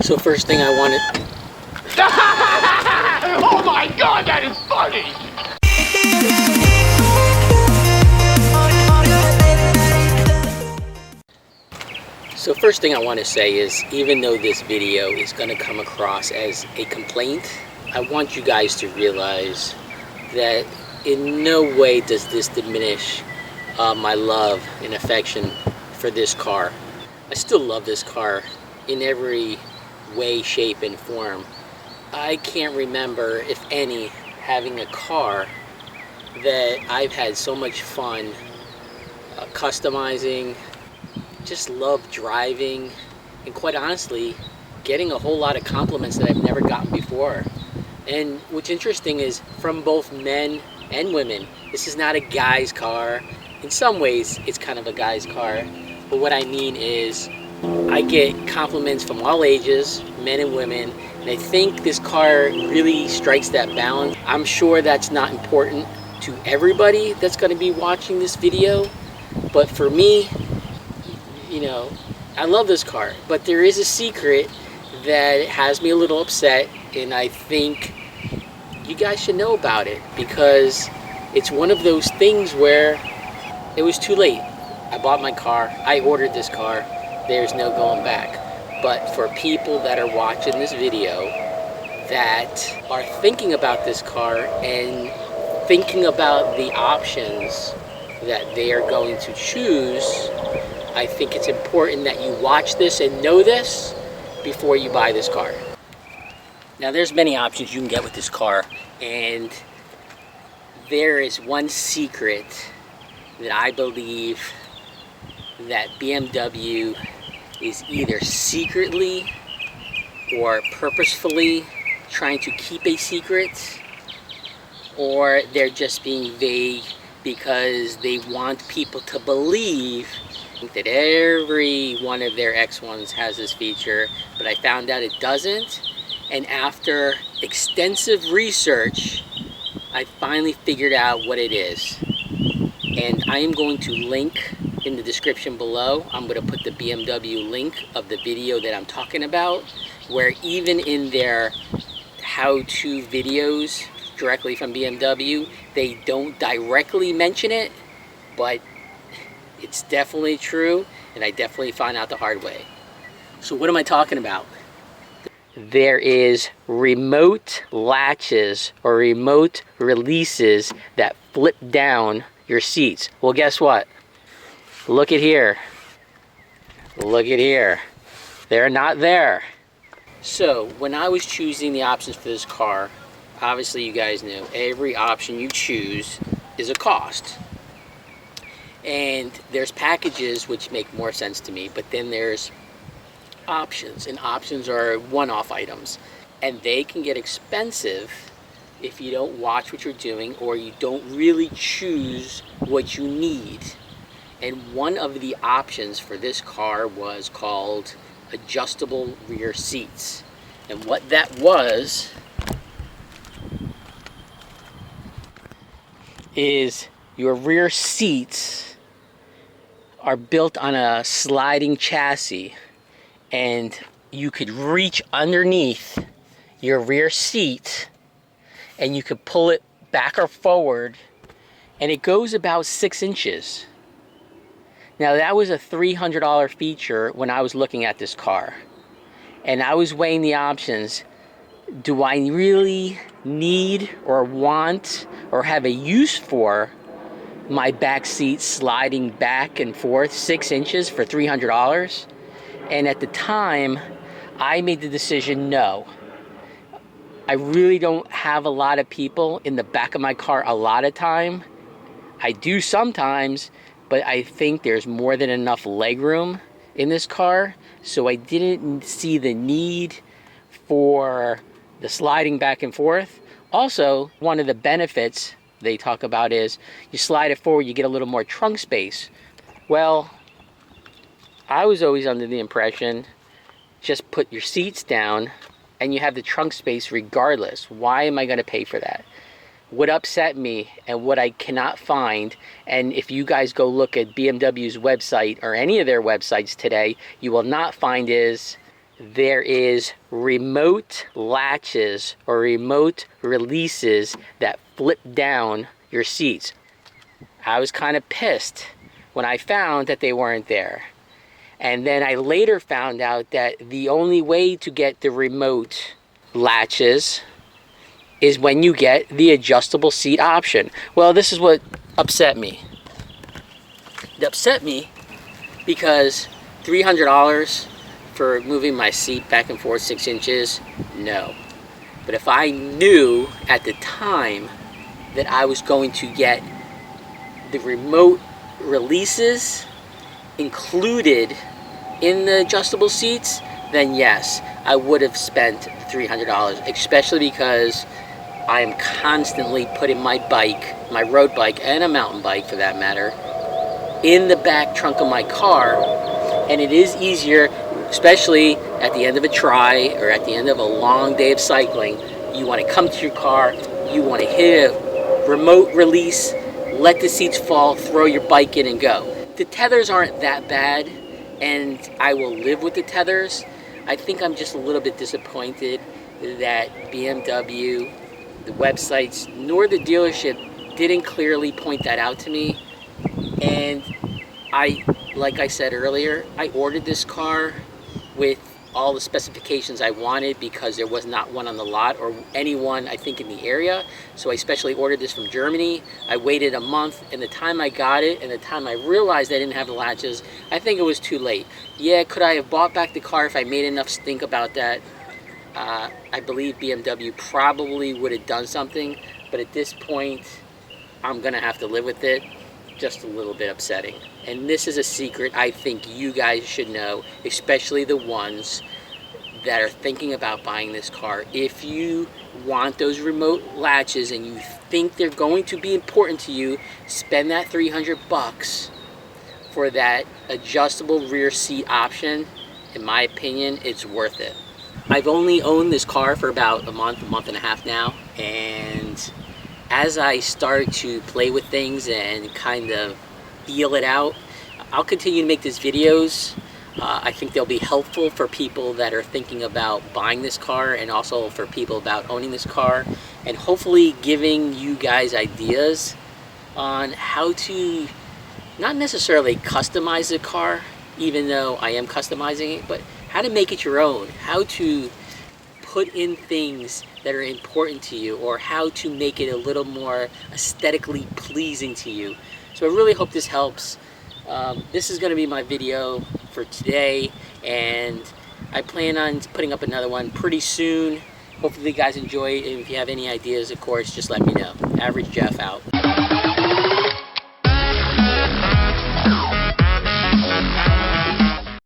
So first thing I wanted... Oh my god, that is funny! So first thing I want to say is, even though this video is going to come across as a complaint, I want you guys to realize that in no way does this diminish my love and affection for this car. I still love this car in every way, shape, and form. I can't remember, if any, having a car that I've had so much fun customizing, just love driving, and quite honestly, getting a whole lot of compliments that I've never gotten before. And what's interesting is, from both men and women, this is not a guy's car. In some ways, it's kind of a guy's car. But what I mean is, I get compliments from all ages, men and women, and I think this car really strikes that balance. I'm sure that's not important to everybody that's going to be watching this video, but for me, you know, I love this car. But there is a secret that has me a little upset, and I think you guys should know about it, because it's one of those things where it was too late. I bought my car, I ordered this car, there's no going back. But for people that are watching this video that are thinking about this car and thinking about the options that they are going to choose, I think it's important that you watch this and know this before you buy this car. Now, there's many options you can get with this car, and there is one secret that I believe that BMW is either secretly or purposefully trying to keep a secret, or they're just being vague because they want people to believe that every one of their X1s has this feature, but I found out it doesn't. And after extensive research, I finally figured out what it is. And I am going to link in the description below. I'm going to put the BMW link of the video that I'm talking about, where even in their how-to videos directly from BMW, they don't directly mention it, but it's definitely true, and I definitely found out the hard way. So what am I talking about? There is remote latches or remote releases that flip down your seats. Well, guess what? Look at here. Look at here. They're not there. So when I was choosing the options for this car, obviously you guys know every option you choose is a cost. And there's packages which make more sense to me, but then there's options, and options are one-off items, and they can get expensive if you don't watch what you're doing or you don't really choose what you need. And one of the options for this car was called adjustable rear seats, and what that was is your rear seats are built on a sliding chassis, and you could reach underneath your rear seat and you could pull it back or forward, and it goes about 6 inches. Now, that was a $300 feature when I was looking at this car, and I was weighing the options. Do I really need or want or have a use for my back seat sliding back and forth 6 inches for $300? And at the time, I made the decision, no. I really don't have a lot of people in the back of my car a lot of time. I do sometimes, but I think there's more than enough legroom in this car, so I didn't see the need for the sliding back and forth. Also, one of the benefits they talk about is you slide it forward, you get a little more trunk space. Well, I was always under the impression, just put your seats down and you have the trunk space regardless. Why am I going to pay for that? What upset me and what I cannot find, and if you guys go look at BMW's website or any of their websites today, you will not find, is there is remote latches or remote releases that flip down your seats. I was kind of pissed when I found that they weren't there. And then I later found out that the only way to get the remote latches is when you get the adjustable seat option. Well, this is what upset me. It upset me because $300 for moving my seat back and forth 6 inches, no. But if I knew at the time that I was going to get the remote releases included in the adjustable seats, then yes, I would have spent $300, especially because I am constantly putting my bike, my road bike and a mountain bike for that matter, in the back trunk of my car, and it is easier, especially at the end of a try or at the end of a long day of cycling. You want to come to your car, you want to hit a remote release, let the seats fall, throw your bike in and go. The tethers aren't that bad, and I will live with the tethers. I think I'm just a little bit disappointed that BMW, the websites, nor the dealership didn't clearly point that out to me. And like I said earlier, I ordered this car with all the specifications I wanted because there was not one on the lot or anyone I think in the area. So I specially ordered this from Germany. I waited a month, and the time I got it and the time I realized I didn't have the latches, I think it was too late. Yeah, could I have bought back the car if I made enough stink about that? I believe BMW probably would have done something, but at this point, I'm gonna have to live with it. Just a little bit upsetting. And this is a secret I think you guys should know, especially the ones that are thinking about buying this car. If you want those remote latches and you think they're going to be important to you, spend that $300 for that adjustable rear seat option. In my opinion, it's worth it. I've only owned this car for about a month and a half now, and as I start to play with things and kind of feel it out, I'll continue to make these videos. I think they'll be helpful for people that are thinking about buying this car, and also for people about owning this car, and hopefully giving you guys ideas on how to not necessarily customize the car, even though I am customizing it, but how to make it your own, how to put in things that are important to you, or how to make it a little more aesthetically pleasing to you. So I really hope this helps. This is going to be my video for today, and I plan on putting up another one pretty soon. Hopefully you guys enjoy it, and if you have any ideas, of course, just let me know. Average Jeff out.